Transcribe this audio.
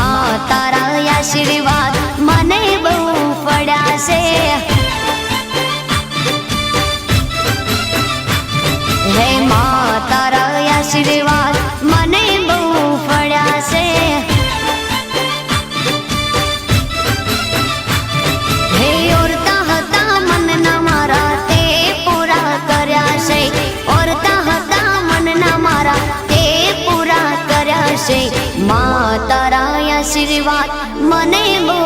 માં તારા આશીર્વાદ મને બહુ પડ્યા છે। હે માં તારા આશીર્વાદ મને બહુ પડ્યા છે। હે ઓરતા હતા મનના મારા તે પૂરા કર્યા છે। ઓરતા હતા મનના મારા તે પૂરા કર્યા છે। માં તારા આશીર્વાદ મને બહુ